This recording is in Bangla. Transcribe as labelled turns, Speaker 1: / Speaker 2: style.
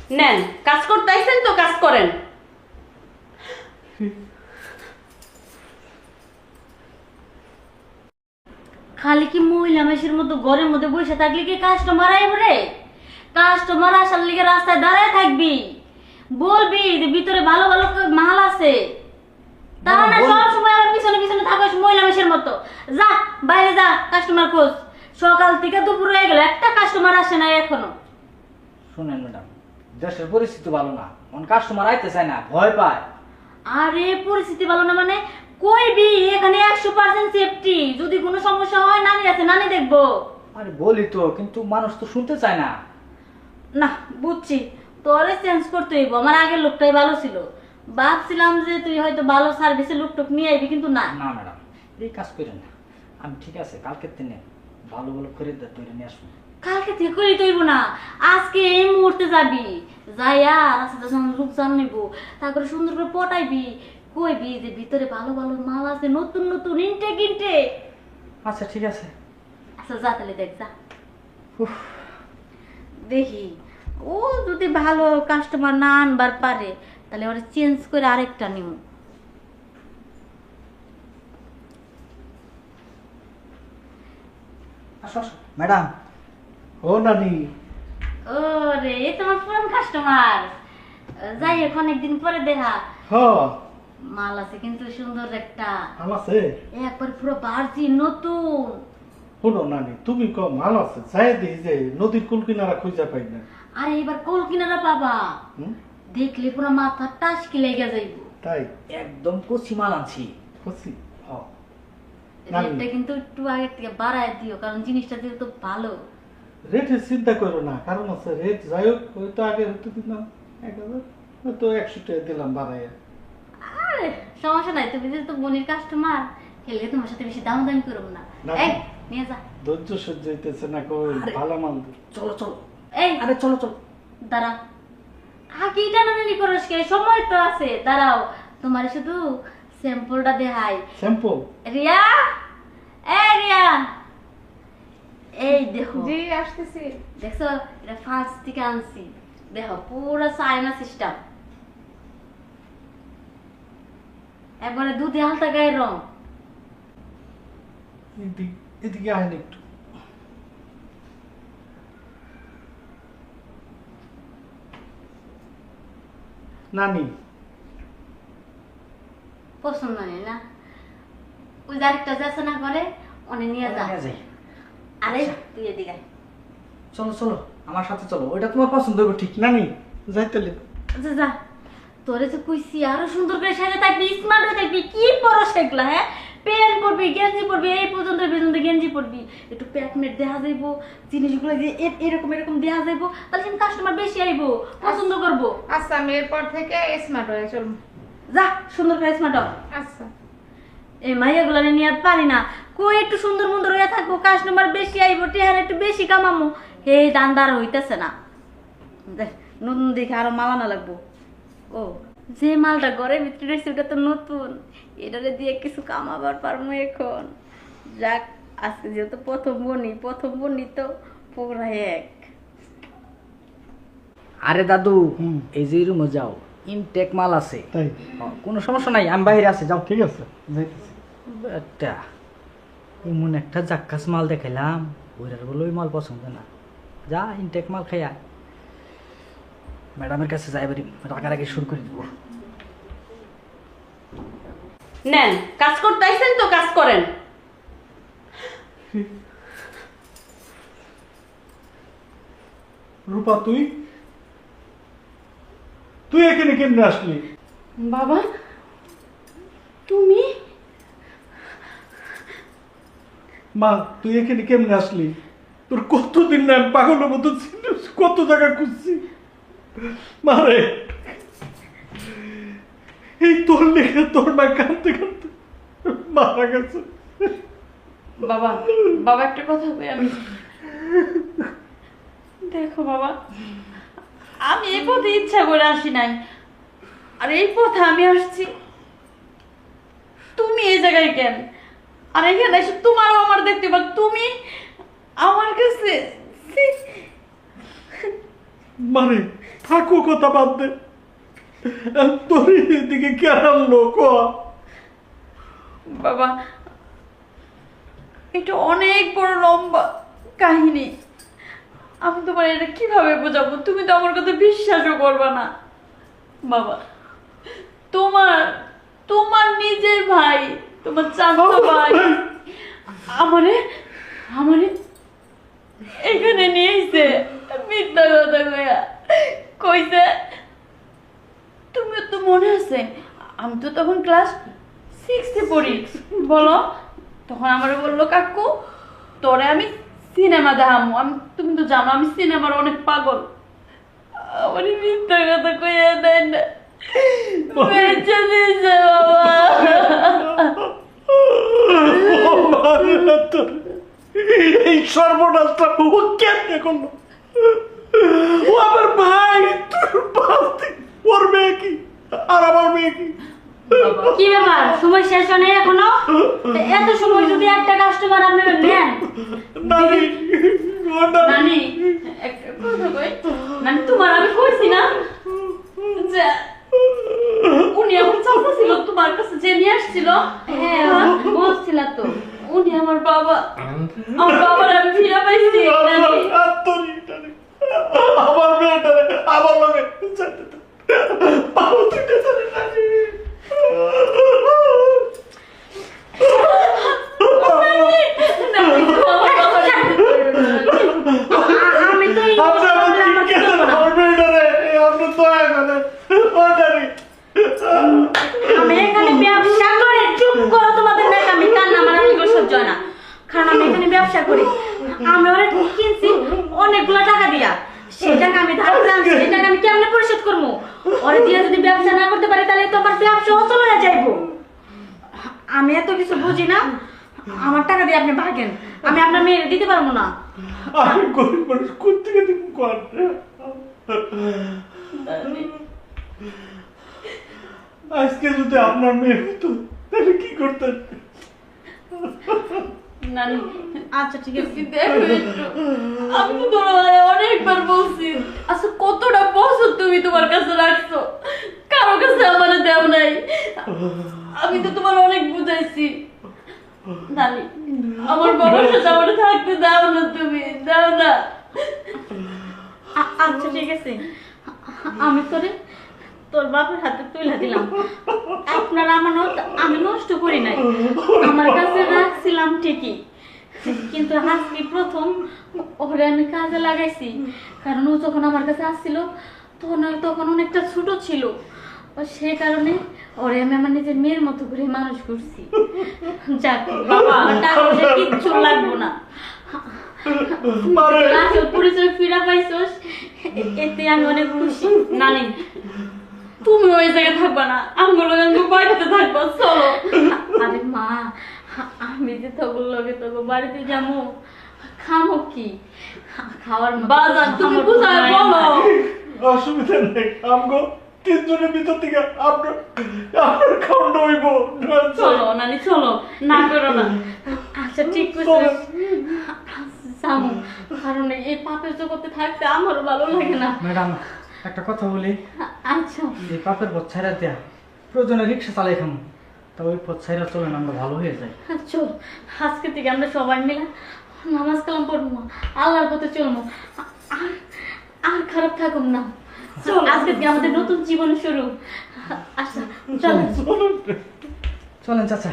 Speaker 1: নেন, কাজ করতে আইছেন তো কাজ করেন। খালি কি মহিলা মেশির মতো ঘরের মধ্যে বসে থাকলে কি কাস্টমার আইব রে? কাস্টমার আসার লিগে রাস্তায় দাঁড়ায় থাকবি, বলবি যে ভিতরে ভালো ভালো মাল আছে। তা না সব সময় আমার পিছনে পিছনে থাকিস মহিলা মেশির মতো। যা বাইরে যা, কাস্টমার খোঁজ। সকাল থেকে দুপুর হয়ে গেল, একটা কাস্টমার আসে না এখনো।
Speaker 2: শুনেন ম্যাডাম, দেশের পরিস্থিতি ভালো না, কাস্টমার আইতে চায় না, ভয় পায়।
Speaker 1: আরে পরিস্থিতি ভালো না মানে কইবি এখানে 100% সেফটি, যদি কোনো সমস্যা হয় নানি আছে, নানি দেখবো।
Speaker 2: আরে বলি তো, কিন্তু মানুষ তো শুনতে চায় না।
Speaker 1: না বুঝছি, তোরে চেঞ্জ করতে হইব। আমার আগের লোকটাই ভালো ছিল, ভাবছিলাম যে তুই হয়তো ভালো সার্ভিসের লোকটোক নিয়ে আইবি, কিন্তু না।
Speaker 2: না ম্যাডাম, এই কাজ করেন না। আমি ঠিক আছে, কালকের দিনে ভালো ভালো খরিদ্দার তৈরি নিয়ে আসবো।
Speaker 1: কালকে থেকে করি তৈব না, আজকে এই মুহূর্তে যাবি, যাইয়া রাস্তাটা যখন রূপচান নিব, তারপরে সুন্দর করে পটাইবি, কইবি যে ভিতরে ভালো ভালো মাল আছে, নতুন নতুন ইনটেক ইনটেক।
Speaker 2: আচ্ছা ঠিক আছে।
Speaker 1: আচ্ছা যা তাহলে দেখ যা। দেখি ও যদি ভালো কাস্টমার না আনবার পারে তাহলে ওরা চেঞ্জ করে আরেকটা নিব।
Speaker 2: আসো আসো ম্যাডাম।
Speaker 3: ও নানি,
Speaker 1: ও রে, এ তোমার পুরান কাস্টমার। যাই হোক অনেকদিন পরে দেখা।
Speaker 3: হ
Speaker 1: মাল আছে কিন্তু সুন্দর একটা,
Speaker 3: মাল আছে।
Speaker 1: একবার পুরো বাড়ছি নতুন।
Speaker 3: শোনো নানি, তুমি কম মাল আছে চাই দিই যে নদীর কুল কিনারা খুঁজে পাই না।
Speaker 1: আরে এবার কল কিনারা পাবা,
Speaker 3: হুম?
Speaker 1: দেখলে পুরো মাথা টাসকি লেগে যাইব।
Speaker 3: তাই
Speaker 2: একদম কচি মাল আনছি।
Speaker 3: খুশি।
Speaker 2: হ্যাঁ।
Speaker 3: নানি।
Speaker 1: রেটটা কিন্তু একটু আগে থেকে বাড়ায় দিও, কারণ জিনিসটা দিলে তো ভালো।
Speaker 3: রেটের চিন্তা করো না, কারণ আছে রেট যাই হোক, ওই তো আগে হয়তো দিলাম 1000, হয়তো 100 টাকা দিলাম বাড়াইয়া।
Speaker 1: আরে সমস্যা নাই, তুমি যেহেতু বোনের কাস্টমার, খেলে তোমার সাথে বেশি দাম দামি করবো না।
Speaker 3: না।
Speaker 1: এই নিয়ে যা।
Speaker 3: ধৈর্য সহ্য হইতেছে না, কই
Speaker 2: আরে।
Speaker 3: ভালো মাল দিই।
Speaker 2: চলো চলো।
Speaker 1: এই
Speaker 2: আরে চলো চলো।
Speaker 1: দাঁড়া, আগে টানাটানি করস কে? সময় তো আছে, দাঁড়াও। তোমার শুধু স্যাম্পলটা দেখাই।
Speaker 3: শ্যাম্পু।
Speaker 1: রিয়া, এই রিয়া, এই দেখো।
Speaker 4: জি আসতেছি।
Speaker 1: দেখছো, এটা ফার্স্ট থেকে আনছি। দেখো পুরো চাইনা সিস্টেম, একবারে দুধে হালতা গায়ের রং।
Speaker 3: এদিকে আহেন একটু। নানি,
Speaker 1: পছন্দ নেই না? ওই যে আরেকটা যাচ্ছে না করে, অনেক নিয়ে যা।
Speaker 2: নিয়ে যাই।
Speaker 1: আরে
Speaker 2: আচ্ছা।
Speaker 1: তুই এদিকে আয়।
Speaker 2: চলো চলো, আমার সাথে চলো, ওইটা তোমার পছন্দ হবে ঠিক।
Speaker 3: নানি যাইতে লে।
Speaker 1: আচ্ছা যা, তোরে তো কইছি আরো সুন্দর করে সাজে থাকবি, স্মার্ট হয়ে থাকবি। কি পরো সেগুলা? হ্যাঁ, প্যান্ট পরবি, গেঞ্জি পরবি, এই পর্যন্ত গেঞ্জি পরবি, একটু প্যাকমেট দেখা যাইবো, জিনিসগুলো যে এরকম এরকম দেখা যাইবো, তাহলে কিন্তু কাস্টমার বেশি আইবো, পছন্দ করবো।
Speaker 4: আচ্ছা আমি এরপর থেকে স্মার্ট হয়ে চলবো।
Speaker 1: যা সুন্দর করে স্মার্ট হ।
Speaker 4: আচ্ছা
Speaker 1: এই মাইয়াগুলো নিয়ে আর পারি না, কই একটু সুন্দর মন্দর হয়ে থাকবো, কাস্টমার বেশি আইবো, টেহার একটু বেশি কামামো, এই দান্দার হইতেছে না। দেখ নতুন দেখে আরো মালানো লাগবো। ও যে মালটা ঘরের ভিতরে রয়েছে ওটা তো নতুন, এটারে দিয়ে কিছু কামাবার পারবো এখন। যাক, আজকে যেহেতু প্রথম বনি তো পুরা এক।
Speaker 2: আরে দাদু,
Speaker 3: হুম।
Speaker 2: এই যে রুমে যাও, ইনটেক মাল আছে।
Speaker 3: তাই
Speaker 2: কোনো সমস্যা নাই, আমি বাইরে আছি, যাও।
Speaker 3: ঠিক আছে, যাইতেছি।
Speaker 2: একটা এমন একটা জাক্কাস মাল দেখাইলাম, ওইটার বলে ওই মাল পছন্দ না। যা ইনটেক মাল খাইয়া ম্যাডামের কাছে যাইবারি, রাগারাগি শুরু করে দিব।
Speaker 1: নেন, কাজ করতে আইছেন তো কাজ করেন।
Speaker 3: রূপা, তুই তুই এখানে কেমনে আসলি?
Speaker 1: বাবা তুমি?
Speaker 3: মা, তুই এখানে কেমনে আসলি? তোর কতদিন না আমি পাগলের মতো ছিলিস, কত জায়গা খুঁজছি। মারে, এই তোর লেখা তোর মা কাঁদতে কাঁদতে মারা গেছে।
Speaker 1: বাবা, বাবা একটা কথা কই আমি। দেখো বাবা, আমি এই পথে ইচ্ছা করে আসি নাই, আর এই পথে আমি আসছি। তুমি এই জায়গায় কেন? আর এখানে এসে তোমারও আমার দেখতে পাচ্ছ, তুমি আমার কাছে
Speaker 3: মানে থাকো কথা বাদ দে, তোর এদিকে কে আনলো ক?
Speaker 1: বাবা, এটা অনেক বড় লম্বা কাহিনী। আমি তোমার এটা কিভাবে বোঝাবো? তুমি তো আমার কথা বিশ্বাসও করবে না। বাবা, তোমার তোমার নিজের ভাই, তোমার চাচা ভাই আমারে আমারে এখানে নিয়ে এসে মিথ্যা কথা কইছে। তুমি তো মনে আছে, আমি তো তখন ক্লাস 6-এ পড়ি, বলো। তখন আমার বললো, কাকু তোরে আমি সিনেমা দেখামু। তুমি তো জানো আমি সিনেমার অনেক পাগল। আমার মিথ্যা কথা কইয়া দেয় না, বেঁচে দিয়েছে বাবা।
Speaker 3: এই সর্বনাশটা ও কেমনে করলো? ও আমার ভাই, তোর বাস্তি, ওর মেয়ে কি আর আমার মেয়ে কি?
Speaker 1: কি ব্যাপার, সময় শেষ হয় নাই এখনো? এত সময় যদি একটা কাস্টমার আপনি নেন।
Speaker 3: নানি, ও নানি।
Speaker 1: নানি, একটা কথা কই, নানি তোমার আমি কইছি না যে উনি আমার চাচা ছিল, তোমার কাছে যে নিয়ে আসছিল? হ্যাঁ বলছিল তো, উনি আমার বাবা। আমার বাবার আমি ফিরে পাইছি। নানি,
Speaker 3: আমার মেয়েটা আমার লগে যেতে দাও। বাবু তুই যেতে দে নানি।
Speaker 1: আমি তো
Speaker 3: আপনি আমার কি কেন আমার মেয়েটারে আপনি দয়া করেন ও নানি।
Speaker 1: আমি এখানে ব্যবসা করে, চুপ করো, তোমাদের দেখ আমি কান্না আমার এগুলো সহ্য হয় না। কারণ আমি এখানে ব্যবসা করি, আমি ওরা কিনছি অনেকগুলো টাকা দিয়া। সেই টাকা আমি ধার করে আনছি, সেই টাকা আমি কেমনে পরিশোধ করবো? ওরা দিয়ে যদি ব্যবসা না করতে পারি তাহলে তো আমার ব্যবসা অচল হয়ে যাইবো। আমি এত কিছু বুঝি না, আমার টাকা দিয়ে আপনি ভাগেন, আমি আপনার মেয়ে দিতে পারবো না।
Speaker 3: আমি গরিব মানুষ কোন থেকে দিব কর? আজকে যদি আপনার মেয়ে হতো তাহলে কি করতেন?
Speaker 1: নানি, আচ্ছা ঠিক আছে, দেখো একটু। আমি তো তোমার অনেকবার বলছি, আচ্ছা কতটা বছর তুমি তোমার কাছে রাখছো, কারো কাছে আমার দেও নাই। আমি তো তোমার অনেক বুঝাইছি। নানি, আমার বাবার সাথে আমার থাকতে দাও না, তুমি দাও না। আচ্ছা ঠিক আছে, আমি তোর বাপের হাতে তুলে দিলাম। আপনার আমানত আমি নষ্ট করি নাই, আমার কাছে রাখছিলাম ঠিকই, কিন্তু আজকে প্রথম ওরে আমি কাজে লাগাইছি। কারণ ও যখন আমার কাছে আসছিল তখন অনেকটা ছোট ছিল, সেই কারণে ওরে আমি আমার নিজের মেয়ের মতো করে মানুষ করছি। যাক বাবা, আমার টাকা পয়সা কিচ্ছু লাগবো না। আসল পরিচয় ফিরা পাইছস, এতে আমি অনেক খুশি। নানি, তুমি ওই জায়গায় থাকবা না, আমগুলো বাড়িতে থাকবো, চলো। আরে মা, আমি যে তখন লগে তোকে বাড়িতে যাবো, খামো কি খাওয়ার বাজার তুমি বুঝায় বলো।
Speaker 3: অসুবিধা নেই, আমগো তিনজনের ভিতর থেকে আপনার খাওয়ানো হইব।
Speaker 1: চলো নানি, চলো, না করো না। আচ্ছা ঠিক আছে যাবো, কারণ এই পাপের জগতে থাকতে আমারও ভালো লাগে না।
Speaker 2: ম্যাডাম একটা কথা বলি,
Speaker 1: আচ্ছা
Speaker 2: এই পাপের পথ ছাইরা দেয়া, প্রয়োজনে রিক্সা চালাই খামো, তা ওই পথ ছাইরা চলেন, আমরা ভালো হয়ে যাই।
Speaker 1: চল, আজকে থেকে আমরা সবাই মিলে নামাজ কালাম পড়বো, আল্লাহর পথে চলবো, আর খারাপ থাকুম না। চল, আজকে থেকে আমাদের নতুন জীবন শুরু। আচ্ছা চল,
Speaker 2: চলেন চাচা।